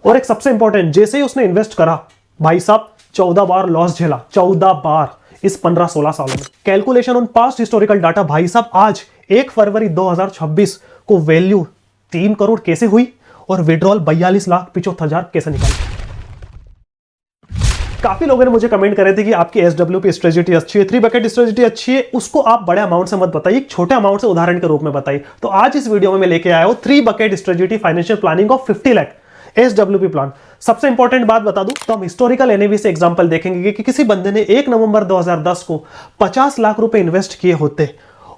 और एक सबसे इंपॉर्टेंट, जैसे ही उसने इन्वेस्ट करा भाई साहब 14 बार लॉस झेला, 14 बार इस 15-16 सालों में। Calculation on past historical data भाई साहब, आज 1 फरवरी 2026 को वैल्यू 3 करोड़ कैसे हुई और विड्रॉल 42,75,000 कैसे निकाली। काफी लोगों ने मुझे कमेंट करे थे कि आपकी SWP स्ट्रेटजी अच्छी है, 3 बकेट स्ट्रेटजी अच्छी है, उसको आप बड़े अमाउंट से मत बताइए, छोटे अमाउंट से उदाहरण के रूप में बताइए। तो आज इस वीडियो में मैं लेके आया हूं 3 bucket strategy financial planning of 50 lakh SWP plan. सबसे इंपॉर्टेंट बात बता दूं तो हम हिस्टोरिकल एनएवी से एग्जांपल देखेंगे कि किसी बंदे ने 1 नवंबर 2010 को 50 लाख रुपए इन्वेस्ट किए होते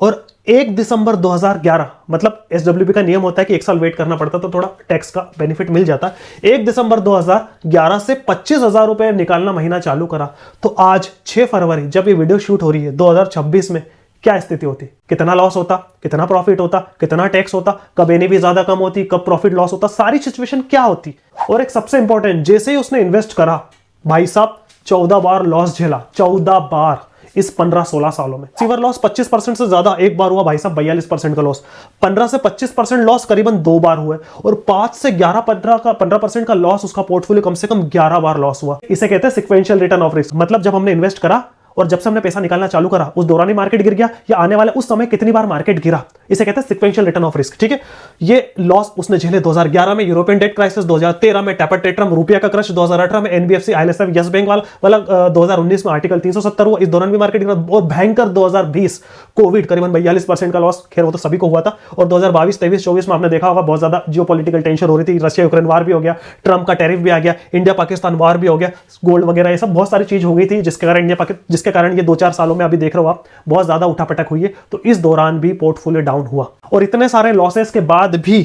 और 1 दिसंबर 2011, मतलब SWP का नियम होता है कि 1 साल वेट करना पड़ता तो थोड़ा टैक्स का बेनिफिट मिल जाता। 1 दिसंबर 2011 से 25,000 रुपए निकालना महीना चालू करा, तो आज 6 फरवरी जब ये वीडियो शूट हो रही है 2026 में क्या स्थिति होती, कितना लॉस होता, कितना प्रॉफिट होता, कितना टैक्स होता, कब एनएवी ज्यादा कम होती, कब प्रॉफिट लॉस होता, सारी सिचुएशन क्या होती। और एक सबसे इंपॉर्टेंट, जैसे ही उसने इन्वेस्ट करा भाई साहब 14 बार लॉस झेला, 14 बार इस 15-16 सालों में। सीवर लॉस 25% से ज्यादा एक बार हुआ भाई साहब, 42% का लॉस। 15 से 25% लॉस करीबन 2 बार हुए और 5 से 15% का लॉस उसका पोर्टफोलियो कम से कम 11 बार लॉस हुआ। इसे कहते हैं सिक्वेंशियल रिटर्न ऑफ रिस्क। मतलब जब हमने इन्वेस्ट करा और जब से हमने पैसा निकालना चालू करा उस दौरान ही मार्केट गिर गया या आने वाले उस समय कितनी बार मार्केट गिरा, इसे कहते हैं सिक्वेंशियल रिटर्न ऑफ रिस्क। ठीक है, ये लॉस उसने झेले 2011 में यूरोपियन डेट क्राइसिस, 2013 में टैपर टेट्रम रुपया का क्रश, 2018 में NBFC IL&FS यस बैंक वाला 2019 में आर्टिकल 370 हुआ, इस दौरान भी मार्केट गिरा। और भयंकर 2020 कोविड, करीबन 42% का लॉस, खैर वो तो सभी को हुआ था। और 2022, 23, 24 में आपने देखा होगा बहुत ज्यादा जियोपॉलिटिकल टेंशन हो रही थी, रशिया यूक्रेन वार भी हो गया, ट्रम्प का टैरिफ भी आ गया, इंडिया पाकिस्तान वार भी हो गया, गोल्ड वगैरह ये सब बहुत सारी चीज हो गई थी जिसके कारण ये 2-4 सालों में अभी देख रहे हो आप बहुत ज्यादा उठापटक हुई है। तो इस दौरान भी पोर्टफोलियो डाउन हुआ और इतने सारे लॉसेस के बाद भी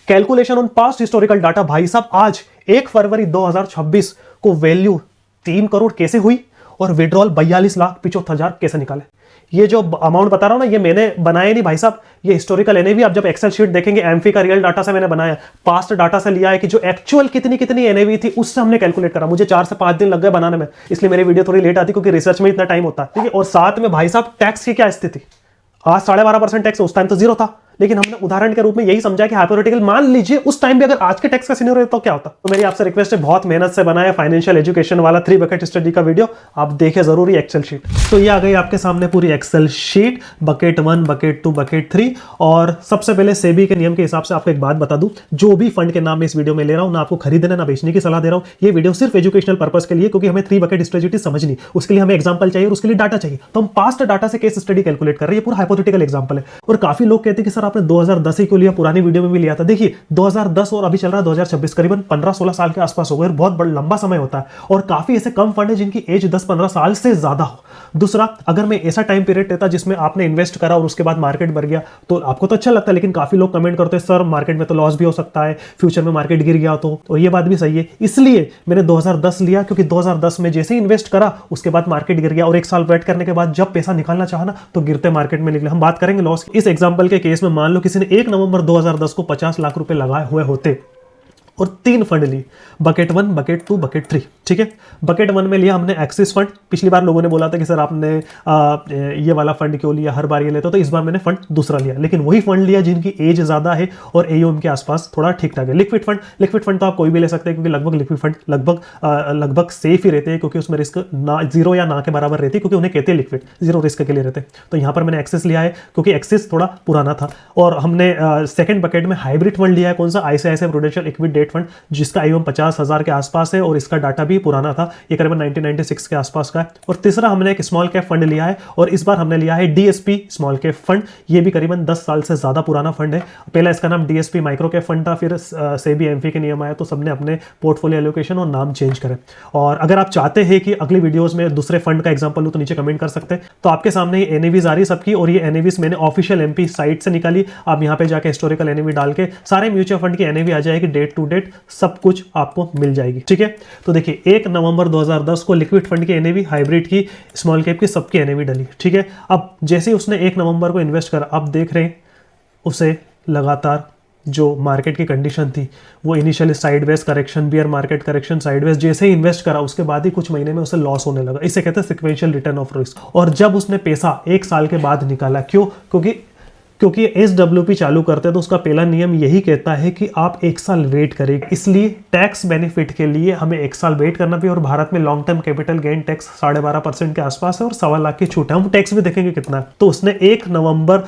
calculation on past historical data भाई साहब, आज 1 फरवरी 2026 को वैल्यू 3 करोड़ कैसे हुई और विड्रॉल 42,75,000 कैसे निकाले। ये जो अमाउंट बता रहा हूं ना, ये मैंने बनाया नहीं भाई साहब, ये हिस्टोरिकल एनएवी आप जब एक्सेल शीट देखेंगे एमफी का रियल डाटा से मैंने बनाया, पास्ट डाटा से लिया है कि जो एक्चुअल कितनी एनएवी थी उससे हमने कैलकुलेट करा। मुझे 4 से 5 दिन लग गए बनाने में, इसलिए मेरी वीडियो थोड़ी लेट आती क्योंकि रिसर्च में इतना टाइम होता है। ठीक है, और साथ में भाई साहब टैक्स की क्या स्थिति, आज 12.5% टैक्स, उस टाइम तो 0 था, लेकिन हमने उदाहरण के रूप में यही समझा कि हाइपोथेटिकल मान लीजिए उस टाइम भी अगर आज के टैक्स का सिनेरियो रहता तो क्या होता। तो मेरी आपसे रिक्वेस्ट है, बहुत मेहनत से बनाया फाइनेंशियल एजुकेशन वाला 3 बकेट स्टडी का वीडियो, आप देखें जरूरी एक्सेल शीट। तो ये आ गई आपके सामने पूरी Excel sheet, bucket 1, bucket 2, bucket 3। और सबसे पहले सेबी के नियम के हिसाब से आपको एक बात बता दूं, जो भी फंड के नाम में इस वीडियो में ले रहा हूं ना आपको खरीदने ना बेचने की सलाह दे रहा हूं, ये वीडियो सिर्फ एजुकेशनल पर्पस के लिए, क्योंकि हमें 3 बकेट स्ट्रेटजी समझनी, उसके लिए हमें एग्जांपल चाहिए और उसके लिए डाटा चाहिए। तो हम पास्ट डाटा से केस स्टडी कैलकुलेट कर रहे हैं, ये पूरा हाइपोथेटिकल एग्जांपल है। और काफी लोग कहते हैं कि सर आपने 2010 को लिया, पुरानी वीडियो में भी लिया था। देखिए 2010 और अभी चल रहा है 2026, करीबन 15-16 साल के आसपास हो गए, बहुत बड़ा लंबा समय होता है। और काफी ऐसे कम फंड है जिनकी एज 10-15 साल से ज्यादा हो। दूसरा, अगर मैं ऐसा टाइम पीरियड लेता जिसमें आपने इन्वेस्ट करा और उसके बाद मार्केट बढ़ गया तो आपको तो अच्छा लगता है, लेकिन काफी लोग कमेंट करते हैं सर मार्केट में तो लॉस भी हो सकता है, फ्यूचर में मार्केट गिर गया तो ये बात भी सही है। इसलिए मैंने 2010 लिया, क्योंकि 2010 में जैसे ही इन्वेस्ट करा उसके बाद मार्केट गिर गया और 1 साल वेट करने के बाद जब पैसा निकालना चाहा ना तो गिरते मार्केट में निकले। हम बात करेंगे लॉस। इस एग्जाम्पल के केस में मान लो किसी ने 1 नवंबर 2010 को 50 लाख रुपए लगाए हुए होते और 3 फंड ली, बकेट 1, बकेट 2, बकेट 3। ठीक है, बकेट 1 में लिया हमने एक्सिस फंड। पिछली बार लोगों ने बोला था कि सर आपने ये वाला फंड क्यों लिया, हर बार ये लेते हो, तो इस बार मैंने फंड दूसरा लिया, लेकिन वही फंड लिया जिनकी एज ज्यादा है और एयूएम के आसपास थोड़ा ठीक ठाक है। लिक्विड फंड तो आप कोई भी ले सकते हैं, क्योंकि लगभग लिक्विड फंड लगभग सेफ ही रहते हैं, क्योंकि उसमें रिस्क ना 0 या ना के बराबर रहती है, क्योंकि उन्हें कहते हैं लिक्विड, 0 रिस्क के लिए रहते हैं। तो यहाँ पर मैंने एक्सिस लिया है क्योंकि एक्सिस थोड़ा पुराना था। और हमने सेकंड बकेट में हाइब्रिड फंड लिया है, कौन सा, ICICI prudential equity debt fund, जिसका आईओएम 50,000 के आसपास है और इसका डाटा भी पुराना था, ये करीबन 1996 के आसपास का है। और तीसरा हमने एक स्मॉल कैप फंड लिया है और इस बार हमने लिया है DSP स्मॉल कैप फंड, ये भी करीबन 10 साल से ज्यादा पुराना फंड है। पहला इसका नाम DSP माइक्रो कैप फंड था, फिर सेबी एमफी के नियम आया तो सबने अपने पोर्टफोलियो एलोकेशन और नाम चेंज करे। और अगर आप चाहते हैं कि अगली वीडियोस में दूसरे फंड का एग्जांपल लूं तो नीचे कमेंट कर सकते हैं। तो आपके सामने ये एनएवीज आ रही सबकी, और ये एनएवीज मैंने ऑफिशियल एमपी साइट से निकाली। आप यहाँ पे जाके हिस्टोरिकल एनएवी डाल के सारे म्यूचुअल फंड की एनएवी आ जाएगी, डेट टू डेट सब कुछ आपको मिल जाएगी। ठीक है, तो देखिए 1 नवंबर 2010 को लिक्विड फंड की एनएवी, हाइब्रिड की, स्मॉल कैप की, सबकी एनएवी डली। ठीक है, अब जैसे ही उसने 1 नवंबर को इन्वेस्ट करा, अब देख रहे हैं उसे लगातार जो मार्केट की कंडीशन थी वो initially sideways correction, beer market correction, sideways, जैसे ही इन्वेस्ट करा उसके बाद ही कुछ महीने में उसे लॉस होने लगा। इसे कहते हैं सिक्वेंशियल रिटर्न ऑफ रिस्क। और जब उसने पैसा 1 साल के बाद निकाला, क्यों? क्योंकि क्योंकि SWP चालू करते हैं तो उसका पहला नियम यही कहता है कि आप 1 साल वेट करें, इसलिए टैक्स बेनिफिट के लिए हमें 1 साल वेट करना भी। और भारत में long term capital gain tax 12.5% के आसपास है और 1.25 लाख की छूट है। हम टैक्स भी देखेंगे कितना है। तो उसने 1 नवंबर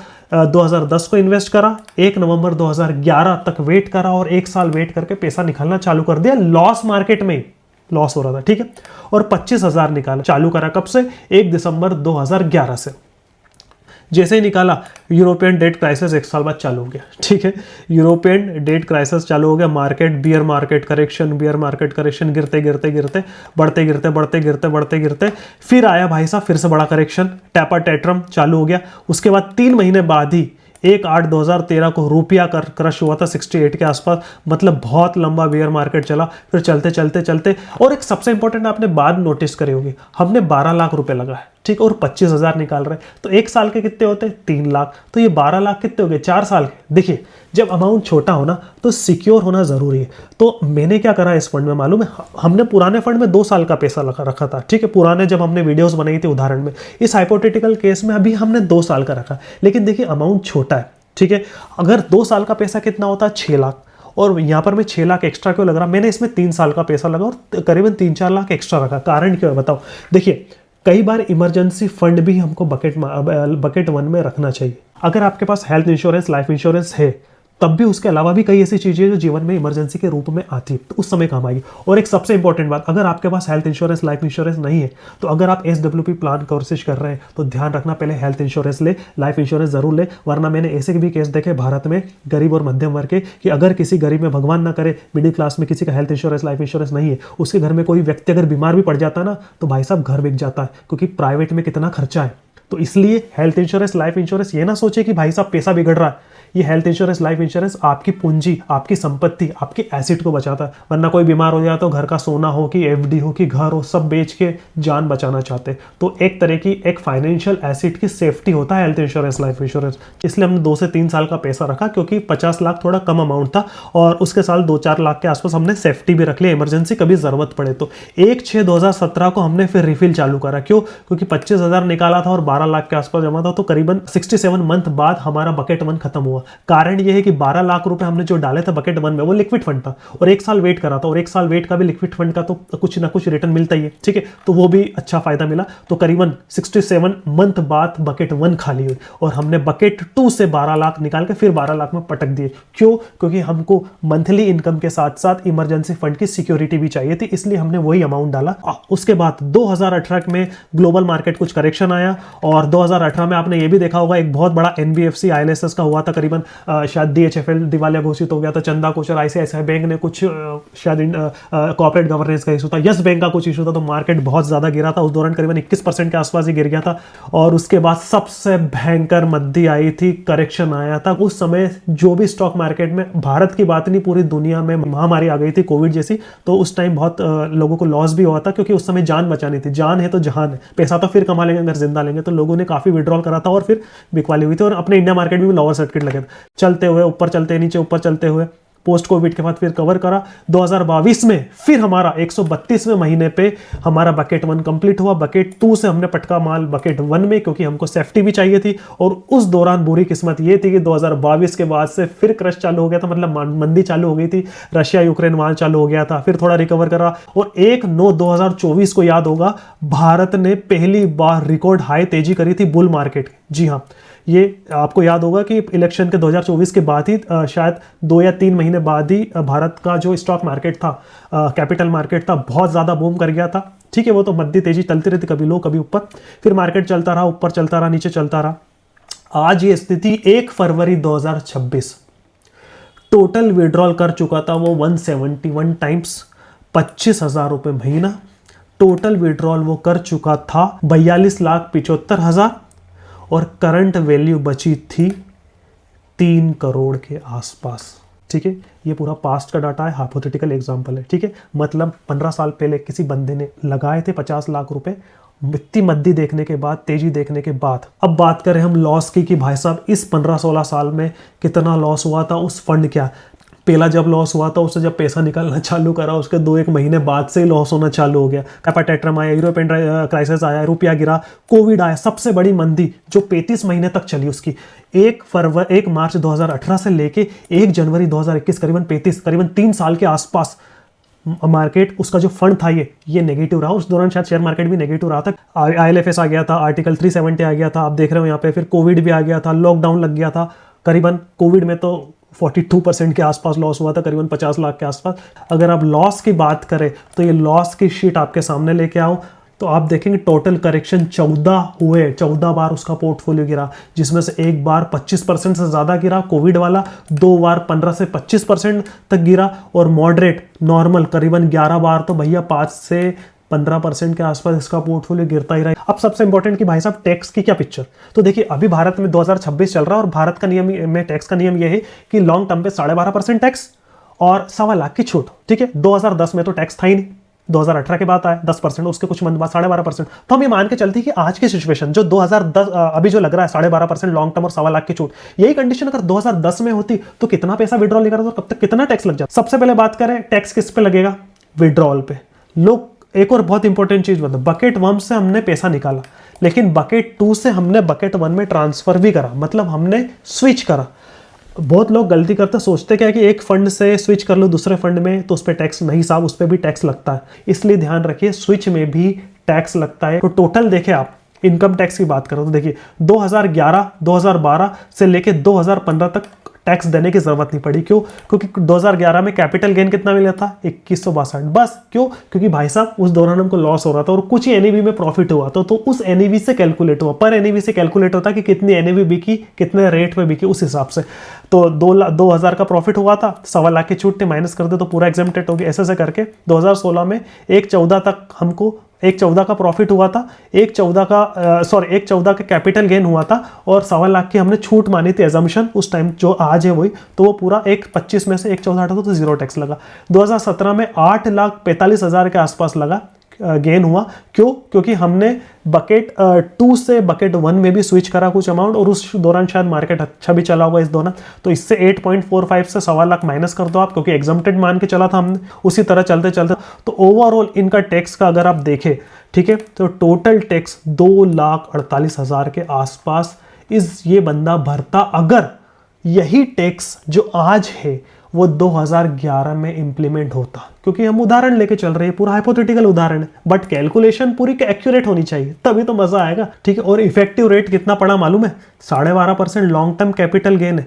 2010 को इन्वेस्ट करा, 1 नवंबर 2011 तक वेट करा और 1 साल वेट करके पैसा निकालना चालू कर दिया। लॉस मार्केट में लॉस हो रहा था, ठीक है, और 25,000 निकाला। चालू करा कब से? 1 दिसंबर 2011 से। जैसे ही निकाला यूरोपियन डेट क्राइसिस 1 साल बाद चालू हो गया, ठीक है। यूरोपियन डेट क्राइसिस चालू हो गया, मार्केट बियर मार्केट करेक्शन गिरते गिरते गिरते बढ़ते गिरते बढ़ते गिरते बढ़ते गिरते फिर आया भाई साहब, फिर से बड़ा करेक्शन, टैपर टेट्रम चालू हो गया। उसके बाद 3 महीने बाद ही 1/8/2013 को रुपया क्रश हुआ था 68 के आसपास। मतलब बहुत लंबा बेयर मार्केट चला, फिर चलते चलते चलते। और एक सबसे इंपॉर्टेंट आपने बात नोटिस करी होगी, हमने 12 लाख रुपए लगाए, ठीक, और 25,000 निकाल रहे, तो 1 साल के कितने होते हैं? 3 लाख। तो ये 12 लाख कितने हो गए? 4 साल के। देखिए, जब अमाउंट छोटा हो ना तो सिक्योर होना जरूरी है। तो मैंने क्या करा इस फंड में मालूम है? हमने पुराने फंड में 2 साल का पैसा रखा था, ठीक है, पुराने जब हमने वीडियोस बनाई थी उदाहरण में। इस हाइपोथेटिकल केस में अभी हमने 2 साल का रखा, लेकिन देखिए अमाउंट छोटा है, ठीक है। अगर 2 साल का पैसा कितना होता है? 6 लाख। और यहाँ पर मैं 6 लाख एक्स्ट्रा क्यों लग रहा? मैंने इसमें 3 साल का पैसा लगा और करीबन 3-4 लाख एक्स्ट्रा रखा। कारण क्यों है बताओ? देखिए, कई बार इमरजेंसी फंड भी हमको बकेट 1 में रखना चाहिए। अगर आपके पास हेल्थ इंश्योरेंस, लाइफ इंश्योरेंस है, तब भी उसके अलावा भी कई ऐसी चीजें जो जीवन में इमरजेंसी के रूप में आती है, तो उस समय काम आएगी। और एक सबसे इंपॉर्टेंट बात, अगर आपके पास हेल्थ इंश्योरेंस, लाइफ इंश्योरेंस नहीं है, तो अगर आप SWP प्लान कोशिश कर रहे हैं तो ध्यान रखना, पहले हेल्थ इंश्योरेंस ले, लाइफ इंश्योरेंस जरूर ले। वरना मैंने ऐसे भी केस देखे भारत में गरीब और मध्यम वर्ग के, कि अगर किसी गरीब में, भगवान ना करे, मिडिल क्लास में किसी का हेल्थ इंश्योरेंस, लाइफ इंश्योरेंस नहीं है, उसके घर में कोई व्यक्ति अगर बीमार भी पड़ जाता है ना, तो भाई साहब घर बिक जाता है, क्योंकि प्राइवेट में कितना खर्चा है। तो इसलिए हेल्थ इंश्योरेंस, लाइफ इंश्योरेंस, ये ना सोचे कि भाई साहब पैसा बिगड़ रहा है। ये हेल्थ इंश्योरेंस, लाइफ इंश्योरेंस आपकी पूंजी, आपकी संपत्ति, आपके एसेट को बचाता है। वरना कोई बीमार हो जाए तो घर का सोना हो कि FD हो कि घर हो, सब बेच के जान बचाना चाहते हैं। तो एक तरह की एक फाइनेंशियल एसेट की सेफ्टी होता है हेल्थ इंश्योरेंस, लाइफ इंश्योरेंस। इसलिए हमने 2 से 3 साल का पैसा रखा, क्योंकि 50 लाख थोड़ा कम अमाउंट था और उसके साल 2-4 लाख के आसपास हमने सेफ्टी भी रख लिया, इमरजेंसी कभी जरूरत पड़े तो। 1/6/2017 को हमने फिर रिफिल चालू करा। क्यों? क्योंकि 25,000 निकाला था और 12 लाख के आसपास जमा था, तो करीबन 67 मंथ बाद हमारा बकेट 1 खत्म हुआ। कारण यह है कि 12 लाख रुपए हमने जो डाले थे बकेट 1 में, वो लिक्विड फंड था और 1 साल वेट करा था, और 1 साल वेट का भी लिक्विड फंड का तो कुछ ना कुछ रिटर्न मिलता ही है, ठीक है। तो वो भी अच्छा फायदा मिला। तो करीबन 67 मंथ बाद बकेट 1 खाली हुई और हमने बकेट 2 से 12 लाख निकाल के फिर 12 लाख में पटक दिए। क्यों? क्योंकि हमको मंथली इनकम के साथ साथ इमरजेंसी फंड की सिक्योरिटी भी चाहिए थी, इसलिए हमने वही अमाउंट डाला। उसके बाद 2018 में ग्लोबल मार्केट कुछ करेक्शन आया और 2018 में आपने ये भी देखा होगा, एक बहुत बड़ा NBFC IL&FS का हुआ था, करीबन शायद DHFL दिवालिया घोषित हो गया था, चंदा कोचर ICICI बैंक ने कुछ शायद कॉर्पोरेट गवर्नेंस का इशू था, यस बैंक का कुछ इशू था, तो मार्केट बहुत ज्यादा गिरा था। उस दौरान करीबन 21% के आसपास ही गिर गया था। और उसके बाद सबसे भयंकर मंदी आई थी, करेक्शन आया था। उस समय जो भी स्टॉक मार्केट में, भारत की बात नहीं पूरी दुनिया में महामारी आ गई थी कोविड जैसी, तो उस टाइम बहुत लोगों को लॉस भी हुआ था, क्योंकि उस समय जान बचानी थी। जान है तो जहान है, पैसा तो फिर कमा लेंगे अगर जिंदा लेंगे। तो लोगों ने काफी विड्रॉल करा था और फिर बिकवाली हुई थी और अपने इंडिया मार्केट में भी लोअर सर्किट लगे थे, चलते हुए ऊपर, चलते नीचे, ऊपर चलते हुए पोस्ट कोविड के बाद फिर कवर करा। 2022 में फिर हमारा 132वें महीने पे हमारा बकेट 1 कंप्लीट हुआ। बकेट 2 से हमने पटका माल बकेट 1 में, क्योंकि हमको सेफ्टी भी चाहिए थी। और उस दौरान बुरी किस्मत ये थी कि 2022 के बाद से फिर क्रश चालू हो गया था, मतलब मंदी चालू हो गई थी, रशिया यूक्रेन वार चालू हो गया था, फिर थोड़ा रिकवर करा। और 1/9/2024 को याद होगा, भारत ने पहली बार रिकॉर्ड हाई तेजी करी थी बुल मार्केट। जी हाँ, ये आपको याद होगा कि इलेक्शन के 2024 के बाद ही शायद 2 या 3 महीने बाद ही भारत का जो स्टॉक मार्केट था, कैपिटल मार्केट था, बहुत ज़्यादा बूम कर गया था। ठीक है, वो तो मध्य तेजी चलती रहती, कभी लो कभी ऊपर, फिर मार्केट चलता रहा, ऊपर चलता रहा, नीचे चलता रहा। आज ये स्थिति 1 फरवरी 2026, टोटल विड्रॉल कर चुका था वो 171 टाइम्स, 25,000 रुपये महीना। टोटल विड्रॉल वो कर चुका था 42,75,000 और करंट वैल्यू बची थी 3 करोड़ के आसपास। ठीक है, ये पूरा पास्ट का डाटा है, हाइपोथेटिकल एग्जांपल है। ठीक है, मतलब 15 साल पहले किसी बंदे ने लगाए थे 50 लाख रुपए, इतनी मद्दी देखने के बाद, तेजी देखने के बाद। अब बात करें हम लॉस की कि भाई साहब इस 15-16 साल में कितना लॉस हुआ था, उस फंड क्या। पहला जब लॉस हुआ था उससे जब पैसा निकलना चालू करा उसके 2-1 महीने बाद से ही लॉस होना चालू हो गया। कैपाटेट्रम आया, यूरोपियन क्राइसिस आया, रुपया गिरा, कोविड आया, सबसे बड़ी मंदी जो 35 महीने तक चली उसकी 1 मार्च 2018 से लेके 1 जनवरी 2021 करीबन 3 साल के आसपास मार्केट उसका जो फंड था ये नेगेटिव रहा। उस दौरान शायद शेयर मार्केट भी नेगेटिव रहा था। IL&FS आ गया था, आर्टिकल 370 आ गया था, आप देख रहे हो यहाँ पे। फिर कोविड भी आ गया था, लॉकडाउन लग गया था। करीबन कोविड में तो 42% के आसपास लॉस हुआ था, करीबन 50 लाख के आसपास। अगर आप लॉस की बात करें तो ये लॉस की शीट आपके सामने लेके आओ तो आप देखेंगे टोटल करेक्शन 14 हुए, 14 बार उसका पोर्टफोलियो गिरा, जिसमें से एक बार 25% से ज़्यादा गिरा कोविड वाला, 2 बार 15 से 25% तक गिरा, और मॉडरेट नॉर्मल करीबन 11 बार तो भैया 5 से 15% के आसपास इसका पोर्टफोलियो गिरता ही रहा। अब सबसे इंपॉर्टेंट कि भाई साहब टैक्स की क्या पिक्चर। तो देखिए अभी भारत में 2026 चल रहा है और भारत का नियम में टैक्स का नियम यह है कि लॉन्ग टर्म पे 12.5% टैक्स और 1.25 लाख की छूट। ठीक है, 2010 में तो टैक्स था ही नहीं, 2018 के बाद आया 10%, उसके कुछ मंथ बाद 12.5%। तो हम ये मान के चलते हैं कि आज की सिचुएशन जो 2010 अभी जो लग रहा है 12.5% लॉन्ग टर्म और 1.25 लाख की छूट, यही कंडीशन अगर 2010 में होती तो कितना पैसा विड्रॉल लेकर और कब तक कितना टैक्स लग जाता। सबसे पहले बात करें टैक्स किस पे लगेगा, विड्रॉल पे। लोग एक और बहुत इंपॉर्टेंट चीज बता, बकेट 1 से हमने पैसा निकाला लेकिन बकेट 2 से हमने बकेट 1 में ट्रांसफर भी करा, मतलब हमने स्विच करा। बहुत लोग गलती करते सोचते क्या कि एक फंड से स्विच कर लो दूसरे फंड में तो उस पर टैक्स नहीं साहब, उस पर भी टैक्स लगता है। इसलिए ध्यान रखिए स्विच में भी टैक्स लगता है। तो टोटल देखें आप इनकम टैक्स की बात करो तो देखिए 2011 2012 से लेके 2015 तक टैक्स देने की जरूरत नहीं पड़ी। क्यों? क्योंकि 2011 में कैपिटल गेन कितना मिला था 2162 बस। क्यों? क्योंकि भाई साहब उस दौरान हमको लॉस हो रहा था और कुछ ही एनईवी में प्रॉफिट हुआ था, तो उस एनईवी से कैलकुलेट हुआ, पर एनईवी से कैलकुलेट होता कि कितनी एनईवी बिकी, कितने रेट पे बिकी, उस हिसाब से। तो 2,000 का प्रॉफिट हुआ था, 1.25 लाख की छूट माइनस कर दे तो पूरा एग्जेम्प्टेड हो गया। ऐसे करके 2016 में 1.14 तक हमको 1.14 का प्रॉफिट हुआ था, 1.14 का कैपिटल गेन हुआ था और 1.25 लाख की हमने छूट मानी थी एजम्पशन उस टाइम, जो आज है वही। तो वो पूरा 1.25 में से 1.14 हटा तो 0 टैक्स लगा। 2017 में 8,45,000 के आसपास लगा गेन हुआ। क्यों? क्योंकि हमने बकेट 2 से बकेट 1 में भी स्विच करा कुछ अमाउंट और उस दौरान शायद मार्केट अच्छा भी चला होगा इस दौरान। तो इससे 8.45 से 1.25 लाख माइनस कर दो आप, क्योंकि एग्जम्प्टेड मान के चला था हमने। उसी तरह चलते चलते तो ओवरऑल इनका टैक्स का अगर आप देखें, ठीक है, तो टोटल टैक्स 2,48,000 के आसपास ये बंदा भरता अगर यही टैक्स जो आज है वो 2011 में इंप्लीमेंट होता। क्योंकि हम उदाहरण लेके चल रहे हैं, पूरा हाइपोथेटिकल उदाहरण है, बट कैलकुलेशन पूरी एक्यूरेट होनी चाहिए, तभी तो मजा आएगा। ठीक है, और इफेक्टिव रेट कितना पड़ा मालूम है? 12.5% लॉन्ग टर्म कैपिटल गेन है,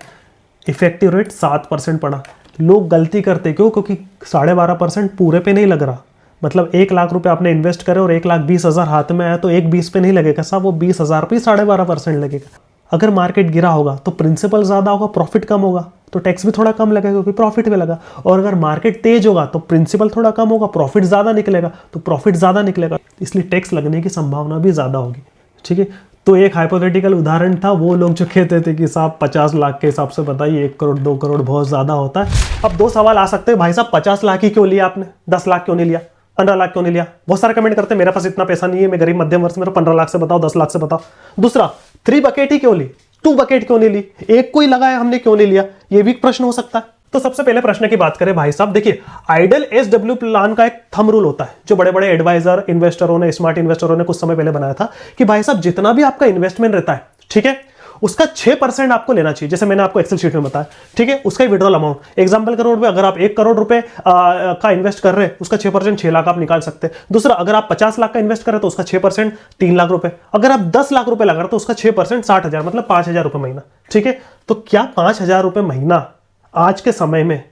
इफेक्टिव रेट 7% पड़ा। लोग गलती करते क्यों? क्योंकि 12.5% पूरे पे नहीं लग रहा। मतलब 1 लाख रुपए आपने इन्वेस्ट करे और 1,20,000 हाथ में आया तो 1,20 पे नहीं लगेगा साहब, वो 20,000 पे 12.5% लगेगा। अगर मार्केट गिरा होगा तो प्रिंसिपल ज्यादा होगा, प्रॉफिट कम होगा, तो टैक्स भी थोड़ा कम लगेगा क्योंकि प्रॉफिट भी लगा। और अगर मार्केट तेज होगा तो प्रिंसिपल थोड़ा कम होगा, प्रॉफिट ज्यादा निकलेगा, तो प्रॉफिट ज्यादा निकलेगा, इसलिए टैक्स लगने की संभावना भी ज्यादा होगी। ठीक है, तो एक हाइपोथेटिकल उदाहरण था। वो लोग जो कहते थे कि साहब 50 लाख के हिसाब से बताइए, 1 करोड़ 2 करोड़ बहुत ज्यादा होता है। अब 2 सवाल आ सकते हैं, भाई साहब 50 लाख ही क्यों लिया आपने, 10 लाख क्यों नहीं लिया, 15 लाख क्यों नहीं लिया? बहुत सारे कमेंट करते हैं मेरे पास इतना पैसा नहीं है, मैं गरीब मध्यम वर्ग, मेरा 15 लाख से बताओ, 10 लाख से बताओ। दूसरा, 3 बकेट ही क्यों ली, 2 बकेट क्यों नहीं ली, एक कोई लगाया हमने क्यों नहीं लिया, ये भी प्रश्न हो सकता है। तो सबसे पहले प्रश्न की बात करें भाई साहब, देखिए आइडल SW प्लान का एक थंब रूल होता है जो बड़े बड़े एडवाइजर इन्वेस्टरों ने, स्मार्ट इन्वेस्टरों ने कुछ समय पहले बनाया था कि भाई साहब जितना भी आपका इन्वेस्टमेंट रहता है, ठीक है, उसका 6% आपको लेना चाहिए। जैसे मैंने आपको एक्सेल शीट में बताया, ठीक है, उसका विड्रॉल अमाउंट एग्जांपल करोड़ में, अगर आप 1 करोड़ रुपए का इन्वेस्ट कर रहे हैं, उसका 6% 6 लाख आप निकाल सकते हैं। दूसरा, अगर आप 50 लाख का इन्वेस्ट कर रहे हैं तो उसका 6% 3 लाख रुपए। अगर आप 10 लाख रुपए लगा रहे हैं तो उसका 6% 60,000, मतलब 5,000 रुपए महीना। ठीक है, तो क्या 5,000 रुपए महीना आज के समय में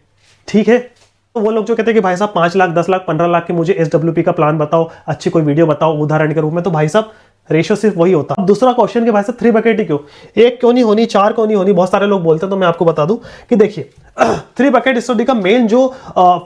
ठीक है? तो वो लोग जो कहते हैं कि भाई साहब 5 लाख 10 लाख 15 लाख के मुझे SWP का प्लान बताओ, अच्छी कोई वीडियो बताओ उदाहरण के रूप में, तो भाई साहब रेशियो सिर्फ वही होता। अब दूसरा क्वेश्चन कि भाई साहब 3 बकेट ही क्यों, 1 क्यों नहीं होनी, 4 क्यों नहीं होनी, बहुत सारे लोग बोलते हैं। तो मैं आपको बता दूं कि देखिए 3 बकेट स्टडी का मेन जो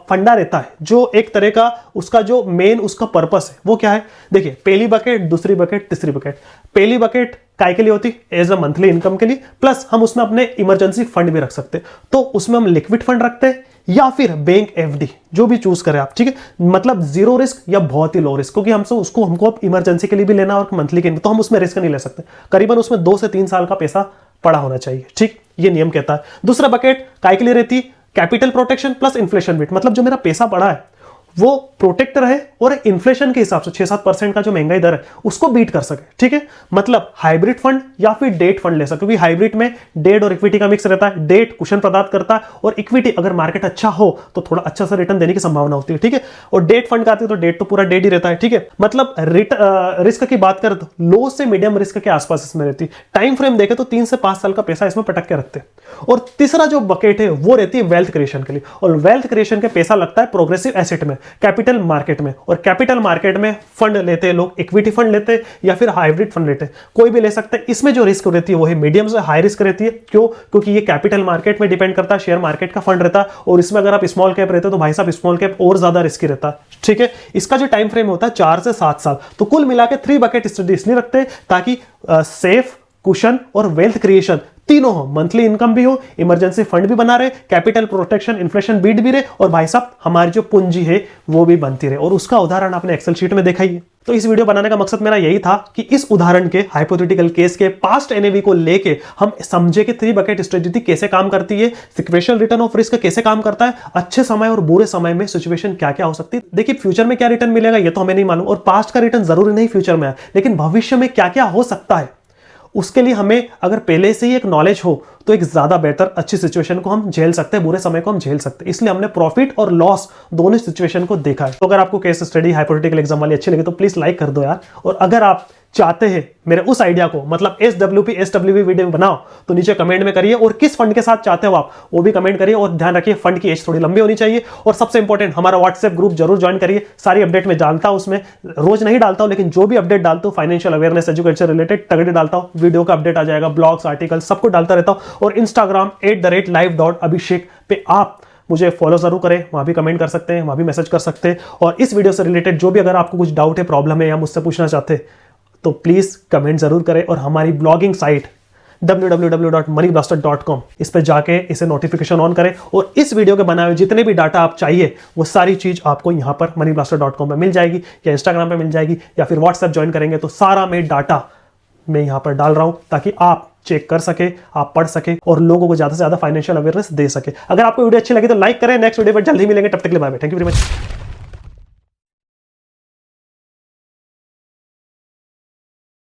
फंडा रहता है, जो एक तरह का उसका जो मेन उसका पर्पस है वो क्या है? देखिए पहली बकेट, दूसरी बकेट, तीसरी बकेट। पहली बकेट काय के लिए होती? एज अ मंथली इनकम के लिए, प्लस हम उसमें अपने इमरजेंसी फंड भी रख सकते हैं। तो उसमें हम लिक्विड फंड रखते हैं या फिर बैंक FD, जो भी चूज करें आप। ठीक है, मतलब 0 रिस्क या बहुत ही लो रिस्क, क्योंकि हमको अब इमरजेंसी के लिए भी लेना और मंथली के लिए, तो हम उसमें रिस्क नहीं ले सकते। करीबन उसमें 2 से 3 साल का पैसा पड़ा होना चाहिए। ठीक, ये नियम कहता है। दूसरा बकेट काय के लिए रहती? Capital protection plus inflation beat, मतलब जो मेरा पैसा बढ़ा है वो प्रोटेक्ट रहे और इन्फ्लेशन के हिसाब से 6-7% का जो महंगाई दर है उसको बीट कर सके। ठीक है, मतलब हाइब्रिड फंड या फिर डेट फंड ले सके, क्योंकि हाइब्रिड में डेट और इक्विटी का मिक्स रहता है। डेट कुशन प्रदान करता है और इक्विटी अगर मार्केट अच्छा हो तो थोड़ा अच्छा सा रिटर्न देने की संभावना होती है। ठीक है, और डेट फंड का आती है तो डेट तो पूरा डेट ही रहता है। ठीक है, मतलब रिस्क की बात करें तो लो से मीडियम रिस्क के आसपास इसमें रहती है। टाइम फ्रेम देखे तो 3 से 5 साल का पैसा इसमें पटक के रखते हैं। और तीसरा जो बकेट है वो रहती है वेल्थ क्रिएशन के लिए, और वेल्थ क्रिएशन के पैसा लगता है प्रोग्रेसिव एसेट में, कैपिटल मार्केट में। और कैपिटल मार्केट में फंड लेते हैं लोग, इक्विटी फंड लेते हैं या फिर हाइब्रिड फंड लेते हैं, कोई भी ले सकते हैं। इसमें जो रिस्क रहती है वो है मीडियम से हाई रिस्क रहती है। क्यों? क्योंकि ये कैपिटल मार्केट में डिपेंड करता है, शेयर मार्केट का फंड रहता है, और इसमें अगर आप स्मॉल कैप रहते हो तो भाई साहब स्मॉल कैप और ज्यादा रिस्की रहता है। ठीक है, इसका जो टाइम फ्रेम होता है 4 से 7 साल। तो कुल मिला के 3 बकेट स्टडी इसलिए रखते हैं ताकि सेफ, कुशन और वेल्थ क्रिएशन तीनों हो, मंथली इनकम भी हो, इमरजेंसी फंड भी बना रहे, कैपिटल प्रोटेक्शन, इन्फ्लेशन बीट भी रहे, और भाई साहब हमारी जो पूंजी है वो भी बनती रहे। और उसका उदाहरण आपने एक्सेल शीट में देखा ही है। तो इस वीडियो बनाने का मकसद मेरा यही था कि इस उदाहरण के हाइपोथेटिकल केस के पास्ट एनएवी को लेके हम समझे कि 3 बकेट स्ट्रेटजी कैसे काम करती है, सिक्वेशियल रिटर्न ऑफ रिस्क कैसे काम करता है, अच्छे समय और बुरे समय में सिचुएशन क्या क्या हो सकती है। देखिए, फ्यूचर में क्या रिटर्न मिलेगा ये तो हमें नहीं मालूम, और पास्ट का रिटर्न जरूरी नहीं फ्यूचर में है, लेकिन भविष्य में क्या क्या हो सकता है उसके लिए हमें अगर पहले से ही एक नॉलेज हो तो एक ज्यादा बेहतर अच्छी सिचुएशन को हम झेल सकते हैं, बुरे समय को हम झेल सकते हैं। इसलिए हमने प्रॉफिट और लॉस दोनों सिचुएशन को देखा है। तो अगर आपको केस स्टडी हाइपोथेटिकल एग्जाम वाली अच्छी लगी तो प्लीज लाइक कर दो यार। और अगर आप चाहते हैं मेरे उस आइडिया को, मतलब SWP वीडियो बनाओ, तो नीचे कमेंट में करिए, और किस फंड के साथ चाहते हो आप वो भी कमेंट करिए। और ध्यान रखिए फंड की एज थोड़ी लंबी होनी चाहिए, और सबसे इंपॉर्टेंट हमारा व्हाट्सएप ग्रुप जरूर ज्वाइन करिए। सारी अपडेट में डालता हूं, उसमें रोज नहीं डालता हूं, लेकिन जो भी अपडेट डालता हूं फाइनेंशियल अवेयरनेस, एजुकेशन रिलेटेड तगड़े डालता हूं। वीडियो का अपडेट आ जाएगा, ब्लॉग्स, आर्टिकल सब कुछ डालता रहता हूं। और इंस्टाग्राम @live.abhishek पे आप मुझे फॉलो जरूर करें, वहां भी कमेंट कर सकते हैं, वहां भी मैसेज कर सकते हैं। और इस वीडियो से रिलेटेड जो भी अगर आपको कुछ डाउट है, प्रॉब्लम है या मुझसे पूछना चाहते हैं तो प्लीज कमेंट जरूर करें। और हमारी ब्लॉगिंग साइट www.moneyblaster.com इस पे जाके इसे नोटिफिकेशन ऑन करें, और इस वीडियो के बनाए हुए जितने भी डाटा आप चाहिए वो सारी चीज आपको यहाँ पर moneyblaster.com पे मिल जाएगी, या इंस्टाग्राम पे मिल जाएगी, या फिर व्हाट्सएप ज्वाइन करेंगे तो सारा मैं डाटा मैं यहाँ पर डाल रहा हूँ ताकि आप चेक कर सके, आप पढ़ सके और लोगों को ज्यादा से ज्यादा फाइनेंशियल अवेयरनेस दे सके। अगर आपको वीडियो अच्छी लगी तो लाइक करें। नेक्स्ट वीडियो पर जल्दी मिलेंगे, तब तक के लिए bye bye. Thank you very much.